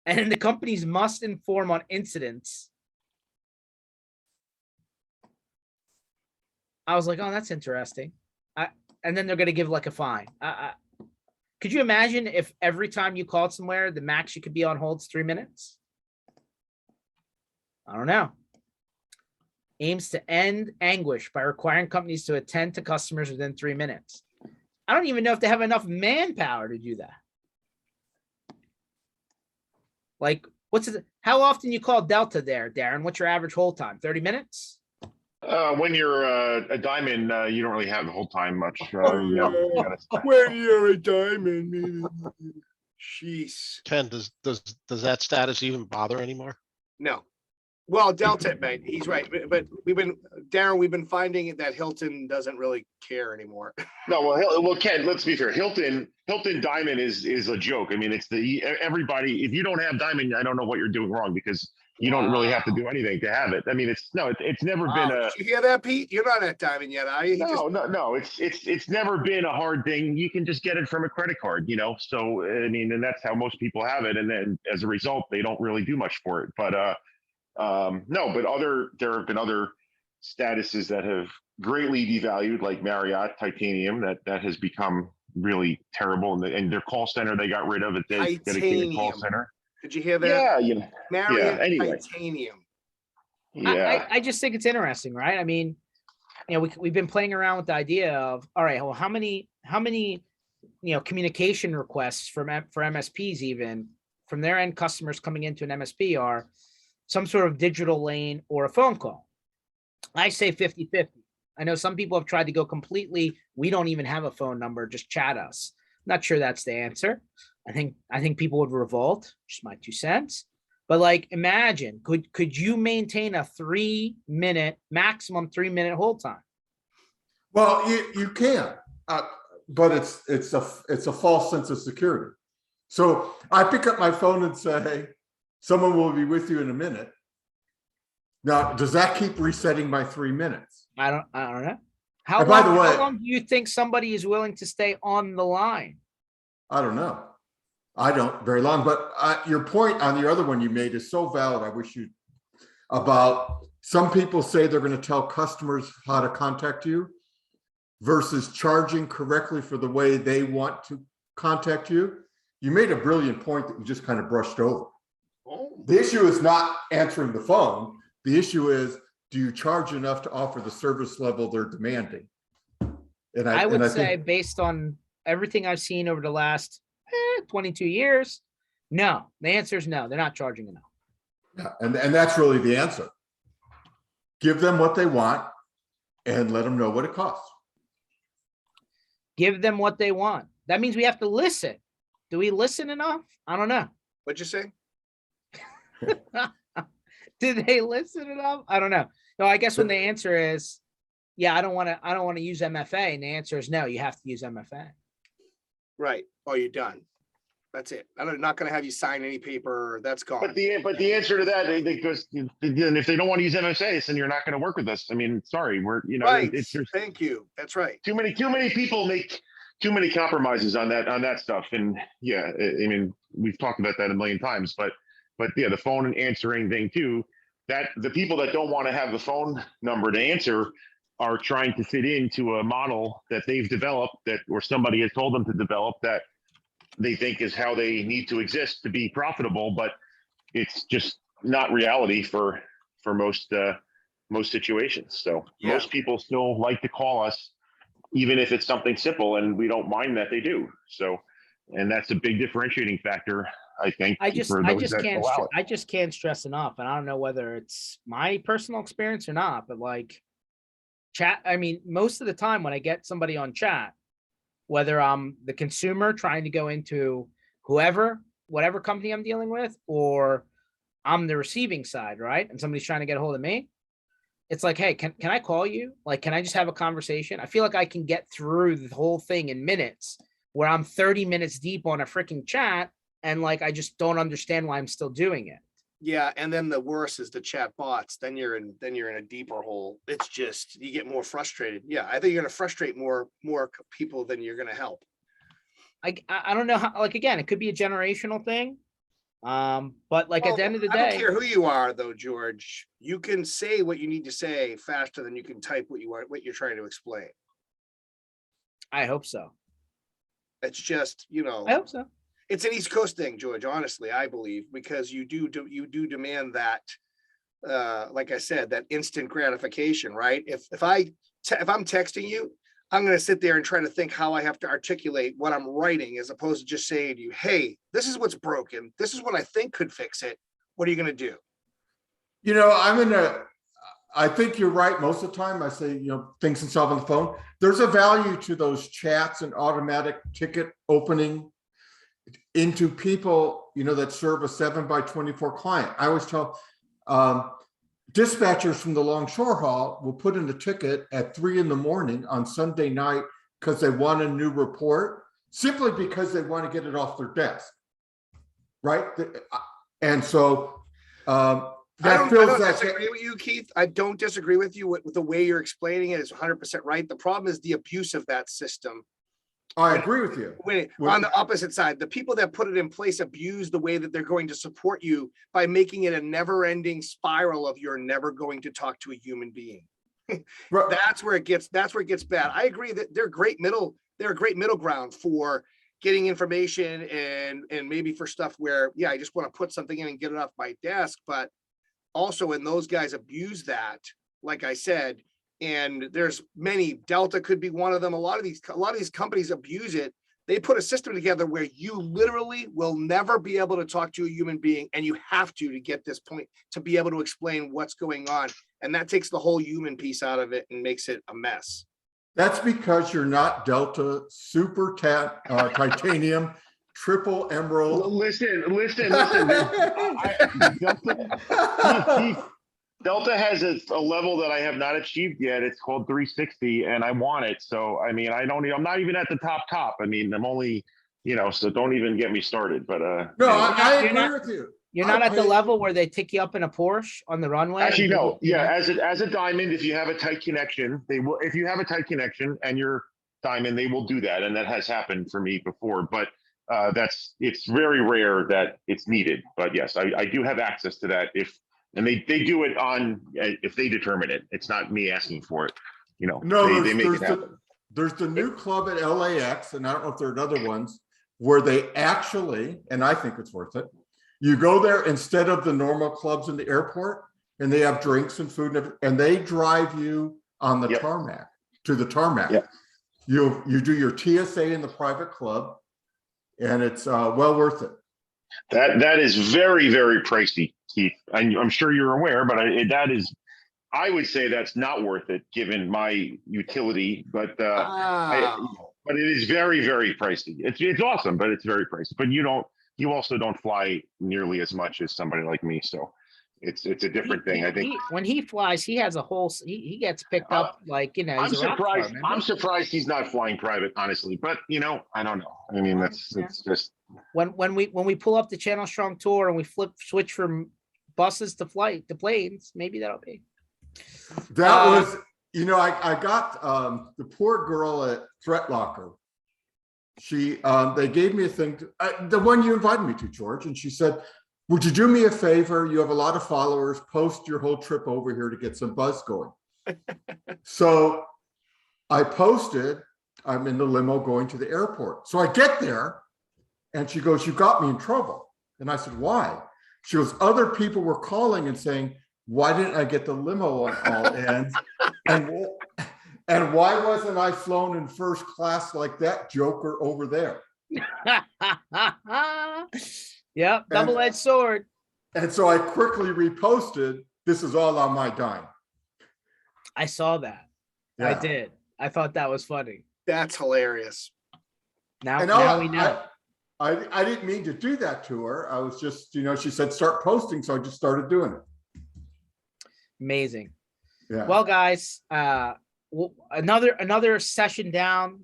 And the companies must inform on incidents. I was like, oh, that's interesting. And then they're going to give like a fine. Could you imagine if every time you called somewhere, the max you could be on hold is 3 minutes? I don't know. Aims to end anguish by requiring companies to attend to customers within 3 minutes. I don't even know if they have enough manpower to do that. Like, How often you call Delta there, Darren? What's your average hold time? 30 minutes? When you're a diamond, you don't really have the whole time much. When you're a diamond. Jeez. Ken, does that status even bother anymore? No. Well, Delta, mate, he's right. But we've been finding that Hilton doesn't really care anymore. No, well, Ken, let's be fair. Hilton Diamond is a joke. I mean, it's everybody. If you don't have Diamond, I don't know what you're doing wrong, because you don't really have to do anything to have it. I mean, it's never been a. Did you hear that, Pete? You're not at Diamond yet, are you? No. It's never been a hard thing. You can just get it from a credit card, So I mean, and that's how most people have it. And then as a result, they don't really do much for it. But no, but there have been other statuses that have greatly devalued, like Marriott Titanium, that has become really terrible. And their call center, they got rid of it. They dedicated call center. Did you hear that? Yeah. Marriott Anyway. Titanium. Yeah. I just think it's interesting, right? I mean, we've been playing around with the idea of, all right, well, how many communication requests for MSPs, even from their end customers coming into an MSP, are some sort of digital lane or a phone call? I say 50-50. I know some people have tried to go completely, we don't even have a phone number, just chat us. Not sure that's the answer. I think people would revolt, just my 2 cents. But like, imagine, could you maintain a maximum 3-minute hold time? Well, you can, but it's a false sense of security. So I pick up my phone and say, someone will be with you in a minute. Now, does that keep resetting my 3 minutes? I don't know. How long do you think somebody is willing to stay on the line? I don't know. I don't very long, but your point on the other one you made is so valid. I wish you about some people say they're going to tell customers how to contact you versus charging correctly for the way they want to contact you. You made a brilliant point that you just kind of brushed over. The issue is not answering the phone. The issue is, do you charge enough to offer the service level they're demanding? And I would say, based on everything I've seen over the last 22 years, no. The answer is no. They're not charging enough. Yeah, and that's really the answer. Give them what they want and let them know what it costs. Give them what they want. That means we have to listen. Do we listen enough? I don't know. What'd you say? Do they listen enough? I don't know. No, I guess when the answer is, yeah, I don't want to use MFA, and the answer is no, you have to use MFA. Right. Oh, you're done. That's it. I'm not going to have you sign any paper. That's gone. But the answer to that, goes, if they don't want to use MSA, then you're not going to work with us. I mean, sorry, we're right. Thank you. That's right. Too many people make too many compromises on that stuff. And yeah, I mean, we've talked about that a million times, but yeah, the phone and answering thing too, that the people that don't want to have the phone number to answer are trying to fit into a model that they've developed or somebody has told them to develop that they think is how they need to exist to be profitable, but it's just not reality for most situations. So yeah. Most people still like to call us, even if it's something simple, and we don't mind that they do. So, and that's a big differentiating factor, I think. I just can't stress enough, and I don't know whether it's my personal experience or not, but like chat, I mean, most of the time when I get somebody on chat, whether I'm the consumer trying to go into whatever company I'm dealing with, or I'm the receiving side, right? And somebody's trying to get a hold of me. It's like, hey, can I call you? Like, can I just have a conversation? I feel like I can get through the whole thing in minutes, where I'm 30 minutes deep on a freaking chat. And like, I just don't understand why I'm still doing it. Yeah. And then the worst is the chat bots. Then you're in a deeper hole. It's just, you get more frustrated. Yeah. I think you're going to frustrate more people than you're going to help. I don't know how, like, again, it could be a generational thing. But like, at the end of the day, I don't care who you are though, George, you can say what you need to say faster than you can type what you're trying to explain. I hope so. It's just, I hope so. It's an East Coast thing, George, honestly, I believe, because you do demand that, like I said, that instant gratification, right? If I'm texting you, I'm going to sit there and try to think how I have to articulate what I'm writing, as opposed to just saying to you, hey, this is what's broken. This is what I think could fix it. what are you going to do? You know, I think you're right. Most of the time I say, you know, things and solve on the phone. There's a value to those chats and automatic ticket opening into people, you know, that serve a 7x24 client. I always tell dispatchers from the Longshore Hall will put in a ticket at 3 a.m. on Sunday night because they want a new report, simply because they want to get it off their desk. Right. And so I don't disagree with you, Keith. I don't disagree with you with the way you're explaining it is 100% right. The problem is the abuse of that system. I agree with you. On the opposite side, the people that put it in place abuse the way that they're going to support you by making it a never-ending spiral of you're never going to talk to a human being. Right. That's where it gets bad. I agree that they're a great middle ground for getting information and maybe for stuff where, yeah, I just want to put something in and get it off my desk. But also when those guys abuse that, like I said, and there's many, Delta could be one of them. A lot of these companies abuse it. They put a system together where you literally will never be able to talk to a human being, and you have to get this point to be able to explain what's going on. And that takes the whole human piece out of it and makes it a mess. That's because you're not Delta Super Titanium Triple Emerald. Listen. Delta has a level that I have not achieved yet. It's called 360, and I want it. So, I mean, I'm not even at the top. I mean, I'm only, so don't even get me started. But no, I agree with you. You're not at the level where they pick you up in a Porsche on the runway. Actually, no. Yeah, as a diamond, if you have a tight connection, they will. If you have a tight connection and you're diamond, they will do that, and that has happened for me before. But it's very rare that it's needed. But yes, I do have access to that and they do it on if they determine it. It's not me asking for it. No, they make it happen. There's the new club at LAX, and I don't know if there are other ones where they actually, and I think it's worth it. You go there instead of the normal clubs in the airport, and they have drinks and food, and they drive you on the tarmac to the tarmac. Yep. You do your TSA in the private club, and it's well worth it. That is very, very pricey, Keith. I'm sure you're aware, but I would say that's not worth it given my utility. But it is very, very pricey. It's awesome, but it's very pricey. But you also don't fly nearly as much as somebody like me, so it's a different thing. I think when he flies, he has a whole. He gets picked up like I'm surprised. I'm surprised he's not flying private, honestly. But I don't know. I mean, it's just when we pull up the Channel Strong tour and we switch from buses to planes, maybe that'll be. That was I got the poor girl at Threat Locker. She they gave me a thing the one you invited me to, George, and she said, would you do me a favor? You have a lot of followers. Post your whole trip over here to get some buzz going. So I posted, I'm in the limo going to the airport. So I get there and she goes, you got me in trouble. And I said, why? She goes, other people were calling and saying, why didn't I get the limo on all ends? And why wasn't I flown in first class like that joker over there? Yep, double-edged sword. And so I quickly reposted, this is all on my dime. I saw that. Yeah. I did. I thought that was funny. That's hilarious. Now we know. I didn't mean to do that to her. I was just, she said, start posting. So I just started doing it. Amazing. Yeah. Well, guys, another session down.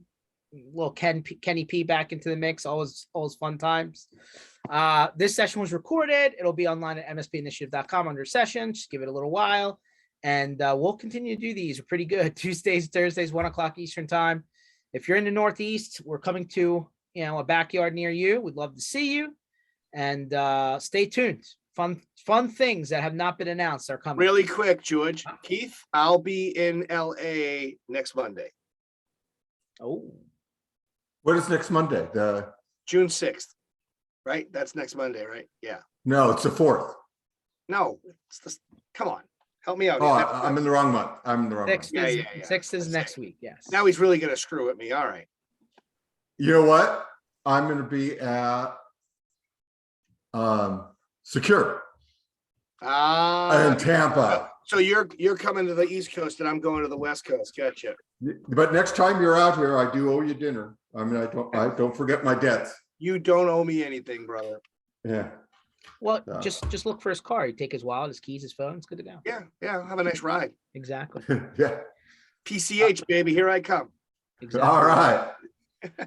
Little Kenny P back into the mix. Always fun times. This session was recorded. It'll be online at mspinitiative.com under sessions. Just give it a little while, and we'll continue to do these. We're pretty good. Tuesdays, Thursdays, 1 o'clock Eastern time. If you're in the Northeast, we're coming to a backyard near you. We'd love to see you, and stay tuned. Fun things that have not been announced are coming. Really quick, George. Keith, I'll be in LA next Monday. Oh. What is next Monday? June 6th, right? That's next Monday, right? Yeah. No, it's the 4th. No, come on, help me out. Oh, I'm in the wrong month. I'm in the wrong month. 6th is next week. Yes. Now he's really going to screw with me. All right. You know what? I'm going to be at Secure. Ah, in Tampa. so you're coming to the East Coast and I'm going to the West Coast. Gotcha. But next time you're out here, I do owe you dinner. I mean, I don't forget my debts. You don't owe me anything, brother. Yeah. Well, just look for his car. You take his wallet, his keys, his phone. It's good to go. Yeah, have a nice ride. Exactly. Yeah. PCH, baby, here I come. Exactly. All right.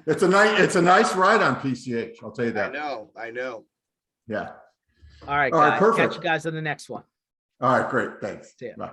It's a nice ride on PCH. I'll tell you that. I know. Yeah. All right, All right, guys. perfect. Catch you guys on the next one. All right, great. Thanks. See ya. Bye.